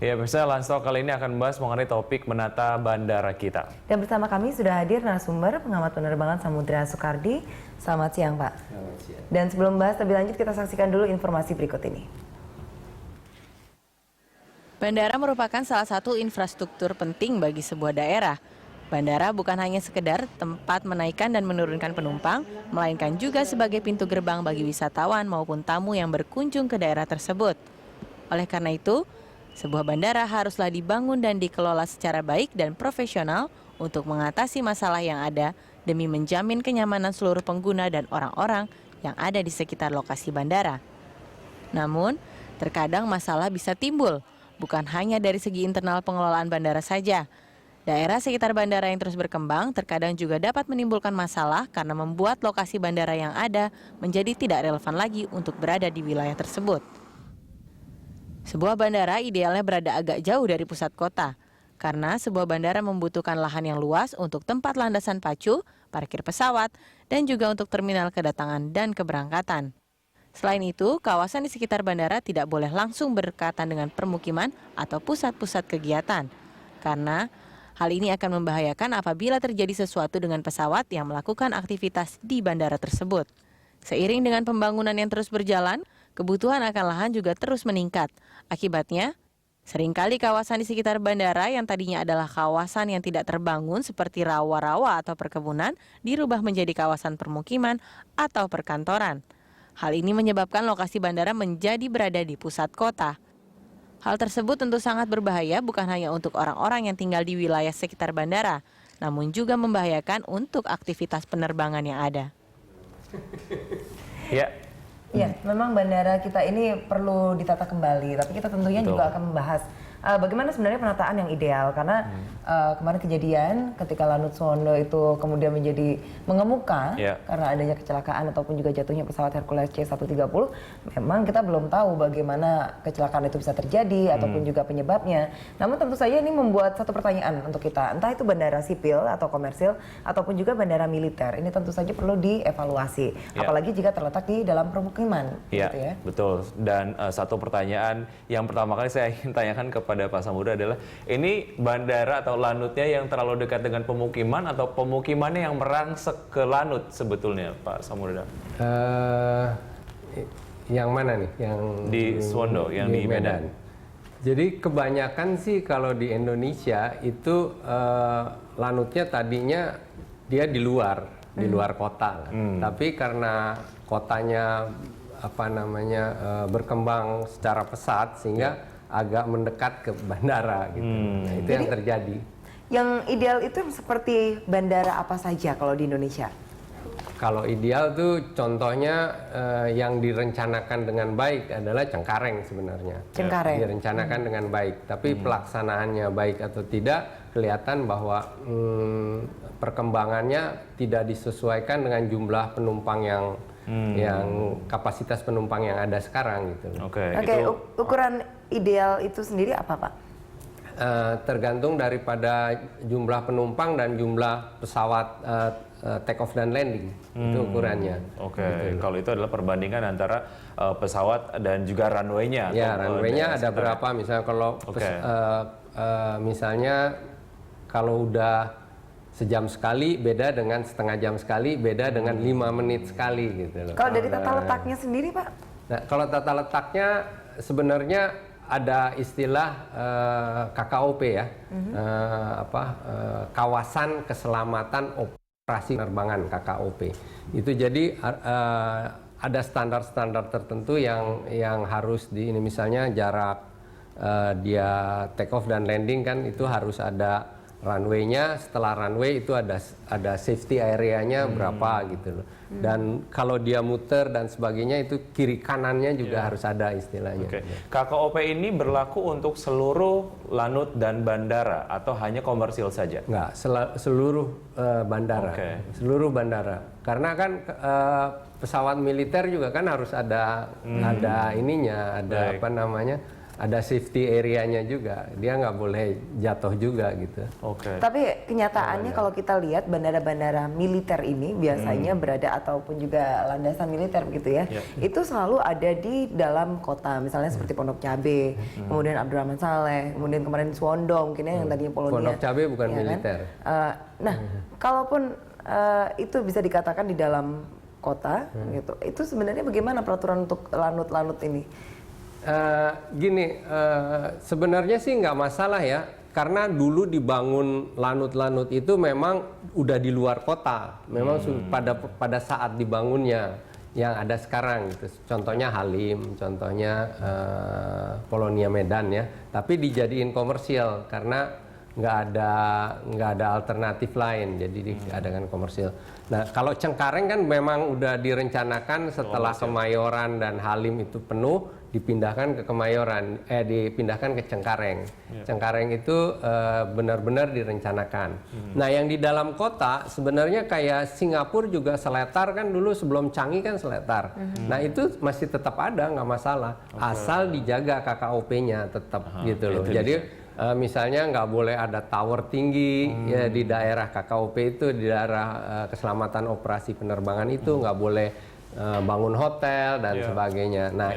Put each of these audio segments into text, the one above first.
Ya, pemirsa, Landstalk kali ini akan membahas mengenai topik menata bandara kita. Dan bersama kami sudah hadir narasumber pengamat penerbangan Samudra Soekardi. Selamat siang, Pak. Selamat siang. Dan sebelum bahas lebih lanjut, kita saksikan dulu informasi berikut ini. Bandara merupakan salah satu infrastruktur penting bagi sebuah daerah. Bandara bukan hanya sekedar tempat menaikkan dan menurunkan penumpang, melainkan juga sebagai pintu gerbang bagi wisatawan maupun tamu yang berkunjung ke daerah tersebut. Oleh karena itu, sebuah bandara haruslah dibangun dan dikelola secara baik dan profesional untuk mengatasi masalah yang ada demi menjamin kenyamanan seluruh pengguna dan orang-orang yang ada di sekitar lokasi bandara. Namun, terkadang masalah bisa timbul, bukan hanya dari segi internal pengelolaan bandara saja. Daerah sekitar bandara yang terus berkembang terkadang juga dapat menimbulkan masalah karena membuat lokasi bandara yang ada menjadi tidak relevan lagi untuk berada di wilayah tersebut. Sebuah bandara idealnya berada agak jauh dari pusat kota, karena sebuah bandara membutuhkan lahan yang luas untuk tempat landasan pacu, parkir pesawat, dan juga untuk terminal kedatangan dan keberangkatan. Selain itu, kawasan di sekitar bandara tidak boleh langsung berdekatan dengan permukiman atau pusat-pusat kegiatan, karena hal ini akan membahayakan apabila terjadi sesuatu dengan pesawat yang melakukan aktivitas di bandara tersebut. Seiring dengan pembangunan yang terus berjalan, kebutuhan akan lahan juga terus meningkat. Akibatnya, seringkali kawasan di sekitar bandara yang tadinya adalah kawasan yang tidak terbangun seperti rawa-rawa atau perkebunan dirubah menjadi kawasan permukiman atau perkantoran. Hal ini menyebabkan lokasi bandara menjadi berada di pusat kota. Hal tersebut tentu sangat berbahaya bukan hanya untuk orang-orang yang tinggal di wilayah sekitar bandara, namun juga membahayakan untuk aktivitas penerbangan yang ada. Ya. Ya, memang bandara kita ini perlu ditata kembali, tapi kita tentunya Betul. juga akan membahas bagaimana sebenarnya penataan yang ideal, karena kemarin kejadian ketika Lanut Suwondo itu kemudian menjadi mengemuka karena adanya kecelakaan ataupun juga jatuhnya pesawat Hercules C-130, memang kita belum tahu bagaimana kecelakaan itu bisa terjadi ataupun juga penyebabnya. Namun tentu saja ini membuat satu pertanyaan untuk kita, entah itu bandara sipil atau komersil ataupun juga bandara militer. Ini tentu saja perlu dievaluasi, apalagi jika terletak di dalam permukiman. Ya, Gitu ya. betul. Dan satu pertanyaan yang pertama kali saya ingin tanyakan kepada Pak Samudra adalah, ini bandara atau lanutnya yang terlalu dekat dengan pemukiman atau pemukimannya yang merangsek ke lanut sebetulnya, Pak Samudra? Yang mana nih? Yang Di Suwondo, yang di Medan. Jadi kebanyakan sih kalau di Indonesia itu lanutnya tadinya dia di luar kota. Tapi karena kotanya berkembang secara pesat sehingga agak mendekat ke bandara gitu. Nah, itu yang terjadi. Yang ideal itu seperti bandara apa saja kalau di Indonesia? Kalau ideal tuh contohnya yang direncanakan dengan baik adalah Cengkareng sebenarnya. Cengkareng. Direncanakan dengan baik, tapi pelaksanaannya baik atau tidak kelihatan bahwa perkembangannya tidak disesuaikan dengan jumlah penumpang yang kapasitas penumpang yang ada sekarang gitu. Oke, Ukuran ideal itu sendiri apa, Pak? Tergantung daripada jumlah penumpang dan jumlah pesawat take off dan landing, itu ukurannya. Oke, kalau itu adalah perbandingan antara pesawat dan juga runway-nya. Ya, runway-nya ada berapa? Misalnya kalau misalnya kalau udah sejam sekali beda dengan setengah jam sekali, beda dengan 5 menit sekali gitu loh. Kalau dari tata letaknya sendiri, Pak? Nah, kalau tata letaknya sebenarnya ada istilah KKOP ya, kawasan keselamatan operasi penerbangan KKOP. Itu jadi ada standar-standar tertentu yang harus ini misalnya jarak dia take off dan landing kan itu harus ada runway-nya, setelah runway itu ada safety area-nya berapa gitu loh. Dan kalau dia muter dan sebagainya itu kiri kanannya juga harus ada istilahnya. KKOP ini berlaku untuk seluruh lanut dan bandara atau hanya komersil saja? Enggak, seluruh bandara. Seluruh bandara. Karena kan pesawat militer juga kan harus ada ininya, ada ada safety area-nya juga. Dia nggak boleh jatuh juga gitu. Oke. Tapi kenyataannya kalau kita lihat bandara-bandara militer ini biasanya berada ataupun juga landasan militer begitu ya, itu selalu ada di dalam kota, misalnya seperti Pondok Cabe, kemudian Abdurrahman Saleh, kemudian kemarin Suwondo mungkin ya yang tadinya Polonia. Pondok Cabe bukan ya militer. Kan? Nah, kalaupun itu bisa dikatakan di dalam kota, gitu, itu sebenarnya bagaimana peraturan untuk lanut-lanut ini? Sebenarnya sih nggak masalah ya, karena dulu dibangun lanut-lanut itu memang udah di luar kota, memang pada saat dibangunnya yang ada sekarang gitu. Contohnya Halim, contohnya Polonia Medan ya, tapi dijadiin komersial karena nggak ada alternatif lain, jadi diadakan komersial. Nah, kalau Cengkareng kan memang udah direncanakan setelah Kemayoran dan Halim itu penuh, dipindahkan ke Kemayoran, dipindahkan ke Cengkareng. Cengkareng itu benar-benar direncanakan. Nah, yang di dalam kota sebenarnya kayak Singapura juga Seletar kan dulu sebelum Changi kan Seletar. Nah, itu masih tetap ada, nggak masalah, asal dijaga KKOP-nya tetap gitu loh. Jadi misalnya nggak boleh ada tower tinggi ya di daerah KKOP itu, di daerah keselamatan operasi penerbangan itu nggak boleh bangun hotel dan sebagainya. Nah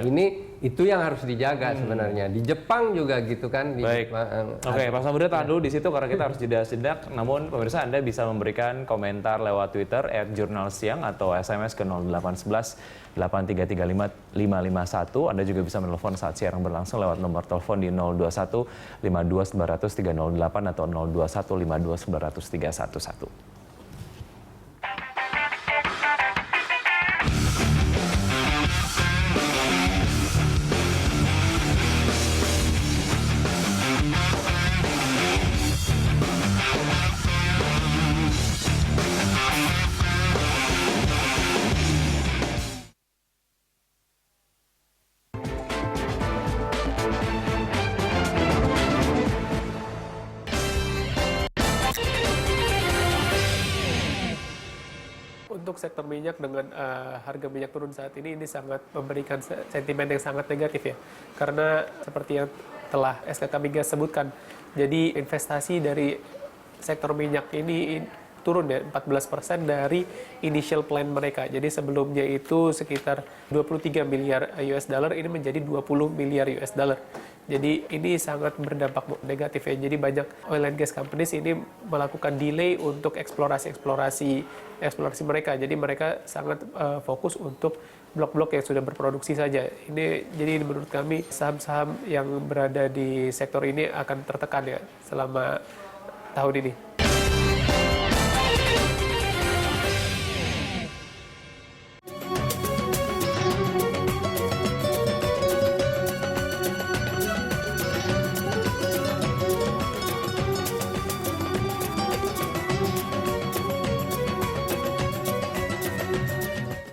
itu yang harus dijaga sebenarnya. Di Jepang juga gitu kan. Baik. Oke, Pak Samudra tahan dulu di situ karena kita harus jeda sejenak. Namun pemirsa Anda bisa memberikan komentar lewat Twitter @jurnalsiang atau SMS ke 0811 8335 551. Anda juga bisa menelpon saat siaran berlangsung lewat nomor telepon di 021 52 900 308 atau 021 52 900 311. Untuk sektor minyak dengan harga minyak turun saat ini sangat memberikan sentimen yang sangat negatif ya. Karena seperti yang telah SKK Migas sebutkan, jadi investasi dari sektor minyak ini turun ya 14% dari initial plan mereka. Jadi sebelumnya itu sekitar 23 miliar US dollar, ini menjadi 20 miliar US dollar. Jadi ini sangat berdampak negatif ya. Jadi banyak oil and gas companies ini melakukan delay untuk eksplorasi mereka. Jadi mereka sangat fokus untuk blok-blok yang sudah berproduksi saja. Jadi menurut kami saham-saham yang berada di sektor ini akan tertekan ya selama tahun ini.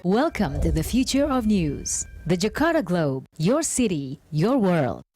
Welcome to the future of news. The Jakarta Globe, your city, your world.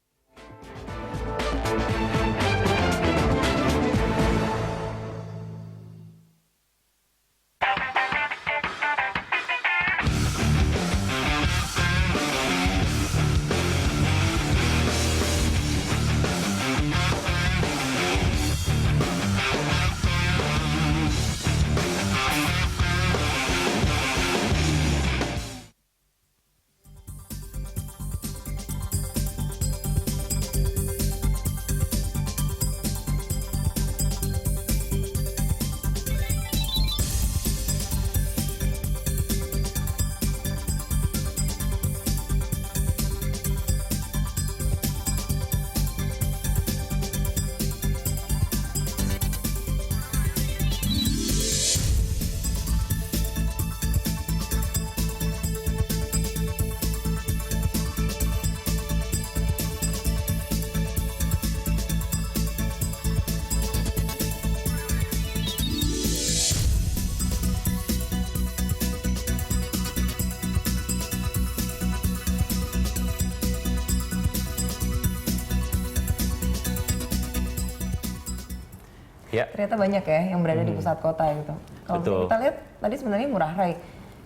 Ternyata banyak ya yang berada di pusat kota gitu. Kalau kita lihat tadi sebenarnya Ngurah Rai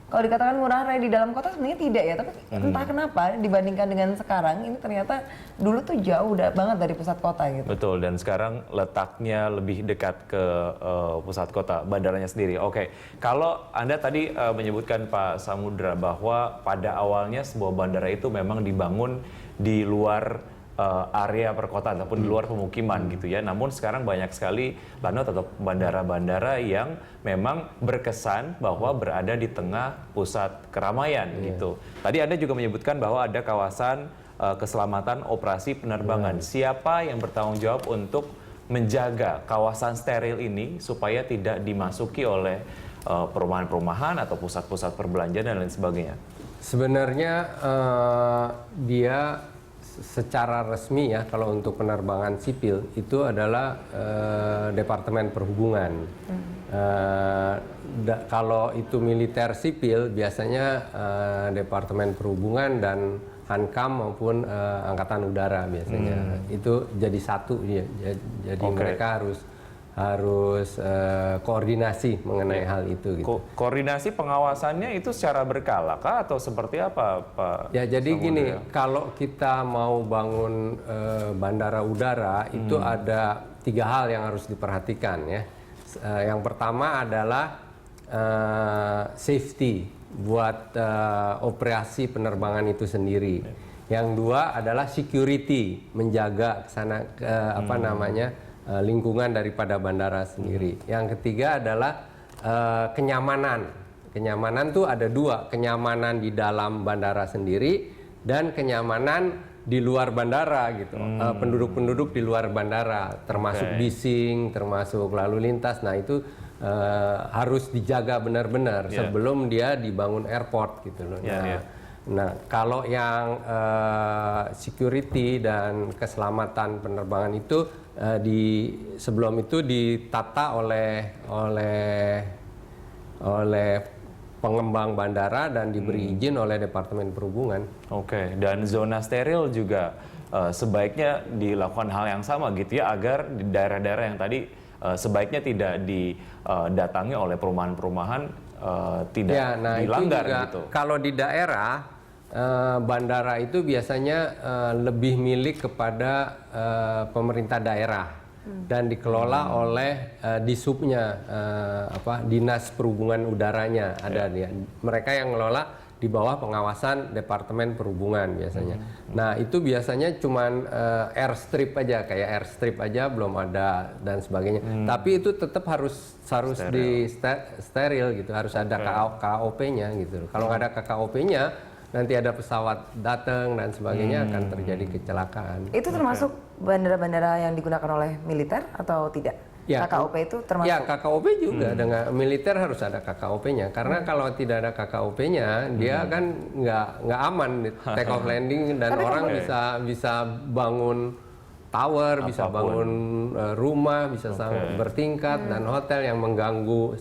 kalau dikatakan murah Ray di dalam kota sebenarnya tidak ya, tapi entah kenapa dibandingkan dengan sekarang ini ternyata dulu tuh jauh banget dari pusat kota gitu. Betul, dan sekarang letaknya lebih dekat ke pusat kota, bandaranya sendiri. Oke, kalau Anda tadi menyebutkan Pak Samudra bahwa pada awalnya sebuah bandara itu memang dibangun di luar area perkotaan ataupun di luar pemukiman gitu ya. Namun sekarang banyak sekali lanut atau bandara-bandara yang memang berkesan bahwa berada di tengah pusat keramaian gitu. Tadi Anda juga menyebutkan bahwa ada kawasan keselamatan operasi penerbangan. Siapa yang bertanggung jawab untuk menjaga kawasan steril ini supaya tidak dimasuki oleh perumahan-perumahan atau pusat-pusat perbelanjaan dan lain sebagainya? Sebenarnya dia secara resmi ya, kalau untuk penerbangan sipil itu adalah Departemen Perhubungan. Kalau itu militer sipil biasanya Departemen Perhubungan dan Hankam maupun Angkatan Udara biasanya. Itu jadi satu ya. Jadi mereka harus koordinasi mengenai hal itu gitu. Koordinasi pengawasannya itu secara berkala kah atau seperti apa, Pak? Ya, jadi gini, kalau kita mau bangun bandara udara itu ada 3 hal yang harus diperhatikan ya. Yang pertama adalah safety buat operasi penerbangan itu sendiri. Yang dua adalah security, menjaga kesana lingkungan daripada bandara sendiri. Yang ketiga adalah kenyamanan. Kenyamanan tuh ada 2, kenyamanan di dalam bandara sendiri dan kenyamanan di luar bandara gitu. Penduduk-penduduk di luar bandara, termasuk bising, termasuk lalu lintas. Nah itu harus dijaga benar-benar sebelum dia dibangun airport gitu loh. Nah, kalau yang security dan keselamatan penerbangan itu sebelum itu ditata oleh pengembang bandara dan diberi izin oleh Departemen Perhubungan. Oke, dan zona steril juga sebaiknya dilakukan hal yang sama gitu ya, agar di daerah-daerah yang tadi sebaiknya tidak didatangi oleh perumahan-perumahan tidak dilanggar itu juga, gitu. Kalau di daerah bandara itu biasanya lebih milik kepada pemerintah daerah dan dikelola oleh disubnya Dinas Perhubungan Udaranya ada dia. Mereka yang ngelola di bawah pengawasan Departemen Perhubungan biasanya. Nah itu biasanya cuman airstrip aja, kayak airstrip aja belum ada dan sebagainya. Tapi itu tetap harus di steril gitu, harus ada KOP-nya gitu. Kalau nggak ada KOP-nya nanti ada pesawat datang dan sebagainya akan terjadi kecelakaan. Itu termasuk bandara-bandara yang digunakan oleh militer atau tidak? Ya, KKOP itu termasuk? Ya, KKOP juga dengan militer harus ada KKOP-nya. Karena kalau tidak ada KKOP-nya, dia kan nggak aman take off landing dan orang bisa bangun tower, bisa bangun rumah, bisa bertingkat dan hotel yang mengganggu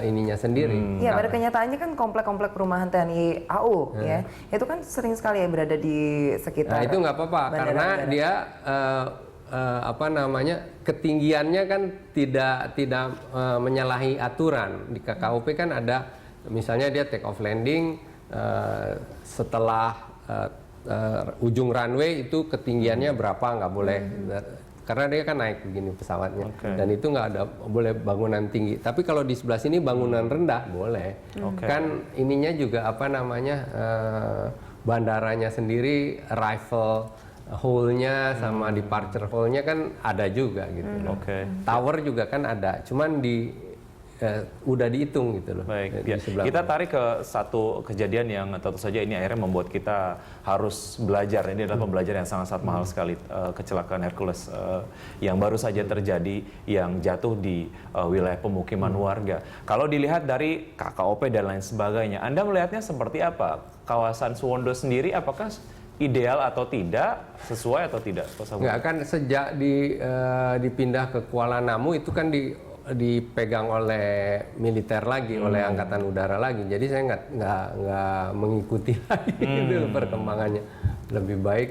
ininya sendiri. Iya, pada kenyataannya kan komplek-komplek perumahan TNI AU ya, itu kan sering sekali ya berada di sekitar. Nah itu nggak apa-apa karena dia ketinggiannya kan tidak menyalahi aturan. Di KKOP kan ada misalnya dia take off landing setelah ujung runway itu ketinggiannya berapa, nggak boleh karena dia kan naik begini pesawatnya dan itu nggak ada boleh bangunan tinggi. Tapi kalau di sebelah sini bangunan rendah boleh. Kan ininya juga bandaranya sendiri arrival hole-nya sama departure hole-nya kan ada juga gitu loh. Tower juga kan ada, cuman udah dihitung gitu loh. Baik, ya. Kita tarik ke satu kejadian yang tentu saja ini akhirnya membuat kita harus belajar. Ini adalah pembelajaran yang sangat-sangat mahal sekali, kecelakaan Hercules yang baru saja terjadi yang jatuh di wilayah pemukiman warga. Kalau dilihat dari KKOP dan lain sebagainya, Anda melihatnya seperti apa? Kawasan Suwondo sendiri apakah ideal atau tidak, sesuai atau tidak? Nggak, kan sejak dipindah ke Kuala Namu itu kan dipegang oleh militer lagi, oleh Angkatan Udara lagi. Jadi saya nggak mengikuti lagi itu perkembangannya. Lebih baik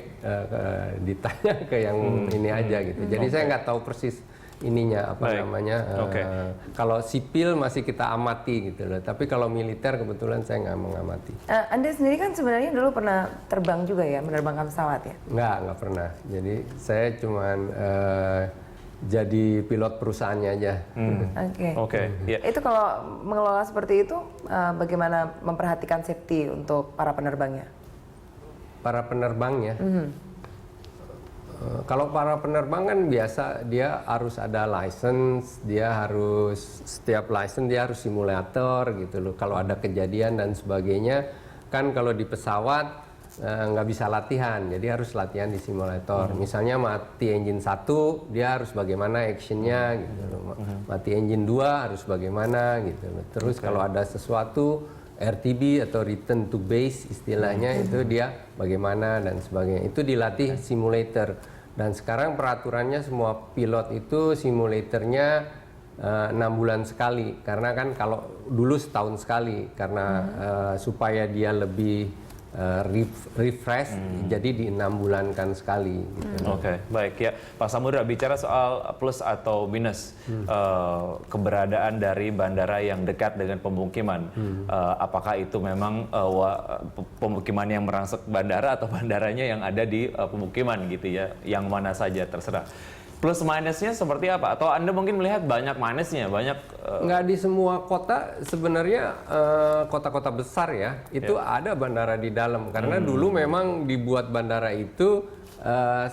ditanya ke yang ini aja gitu. Jadi saya nggak tahu persis ininya apa Baik. namanya. Kalau sipil masih kita amati gitu loh. Tapi kalau militer kebetulan saya nggak mengamati. Anda sendiri kan sebenarnya dulu pernah terbang juga ya, menerbangkan pesawat ya? Nggak pernah. Jadi saya cuman jadi pilot perusahaannya aja. Oke. Ya. Itu kalau mengelola seperti itu, bagaimana memperhatikan safety untuk para penerbangnya? Para penerbangnya. Kalau para penerbang kan biasa dia harus ada license, dia harus setiap license dia harus simulator gitu loh. Kalau ada kejadian dan sebagainya, kan kalau di pesawat nggak bisa latihan, jadi harus latihan di simulator. Misalnya mati engine 1, dia harus bagaimana actionnya gitu loh. Mati engine 2 harus bagaimana gitu loh. Terus kalau ada sesuatu RTB atau return to base istilahnya itu dia bagaimana dan sebagainya. Itu dilatih simulator. Dan sekarang peraturannya semua pilot itu simulatornya 6 bulan sekali. Karena kan kalau dulu setahun sekali karena supaya dia lebih refresh, jadi di 6 bulan kan sekali. Gitu. Oke, baik ya. Pak Samudra, bicara soal plus atau minus keberadaan dari bandara yang dekat dengan pemukiman, apakah itu memang pemukiman yang merangsek bandara atau bandaranya yang ada di pemukiman gitu ya, yang mana saja terserah. Plus minusnya seperti apa? Atau Anda mungkin melihat banyak minusnya, banyak... Nggak di semua kota sebenarnya, kota-kota besar ya, itu ada bandara di dalam. Karena dulu memang dibuat bandara itu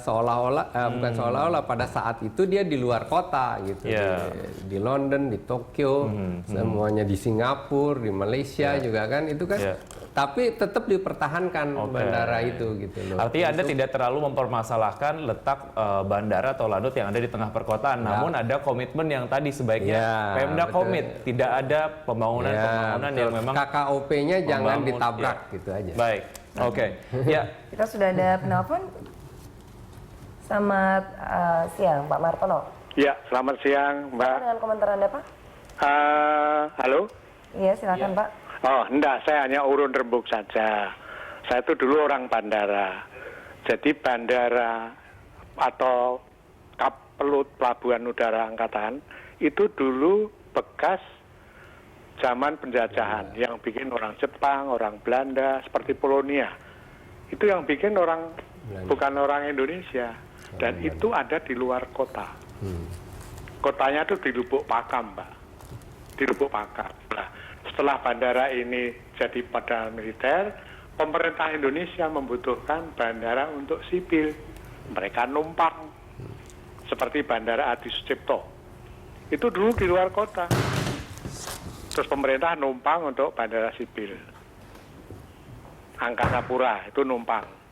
seolah-olah, bukan seolah-olah, pada saat itu dia di luar kota gitu. Di London, di Tokyo, semuanya di Singapura, di Malaysia juga kan, itu kan... Tapi tetap dipertahankan bandara itu gitu loh. Artinya Anda tidak terlalu mempermasalahkan letak bandara atau lanut yang ada di tengah perkotaan, namun ada komitmen yang tadi sebaiknya Pemda komit, tidak ada pembangunan yang memang KKOP-nya jangan ditabrak gitu aja. Baik, oke. Ya, Kita sudah ada penelpon. Selamat siang, Pak Martono. Ya, selamat siang, Mbak. Dengan komentar Anda, Pak? Halo? Iya, silakan, Pak. Oh, enggak, saya hanya urun rembuk saja. Saya itu dulu orang bandara. Jadi bandara atau Kapelut Pelabuhan Udara Angkatan itu dulu bekas zaman penjajahan yang bikin orang Jepang, orang Belanda, seperti Polonia. Itu yang bikin orang bukan orang Indonesia. Dan itu ada di luar kota. Kotanya itu di Lubuk Pakam, Mbak. Di Lubuk Pakam. Nah, setelah bandara ini jadi pada militer, pemerintah Indonesia membutuhkan bandara untuk sipil. Mereka numpang. Seperti Bandara Adi Sucipto. Itu dulu di luar kota. Terus pemerintah numpang untuk bandara sipil. Angkasa Pura itu numpang.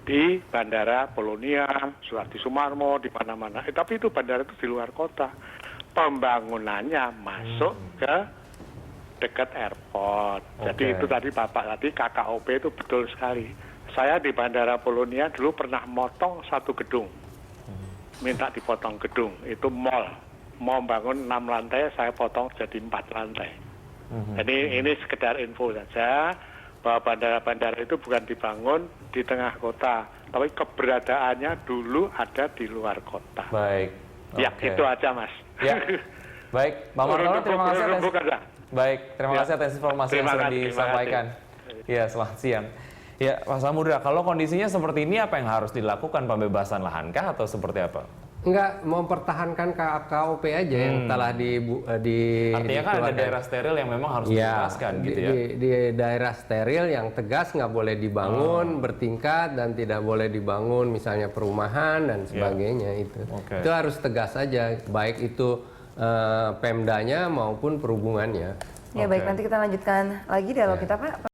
Di Bandara Polonia, Suhardi Sumarmo, di mana-mana. Tapi itu bandara itu di luar kota. Pembangunannya masuk ke dekat airport. Jadi itu tadi Bapak tadi KKOP itu betul sekali. Saya di Bandara Polonia dulu pernah motong satu gedung. Minta dipotong gedung. Itu mall. Mau bangun 6 lantai, saya potong jadi 4 lantai. Jadi ini sekedar info saja bahwa bandara-bandara itu bukan dibangun di tengah kota, tapi keberadaannya dulu ada di luar kota. baik. Ya, itu aja, Mas. Ya. Baik, Pak Martono, terima kasih atas... Baik, terima kasih atas informasi yang sudah disampaikan. Ya, selamat siang. Ya, Pak Samudra, kalau kondisinya seperti ini apa yang harus dilakukan? Pembebasan lahankah atau seperti apa? Enggak, mempertahankan KKOP aja yang telah Artinya kan ada daerah steril yang memang harus dibebaskan gitu ya? Di daerah steril yang tegas nggak boleh dibangun bertingkat dan tidak boleh dibangun misalnya perumahan dan sebagainya itu. Itu harus tegas saja, baik itu Pemdanya maupun perhubungannya. Ya baik, nanti kita lanjutkan lagi dialog kita, Pak.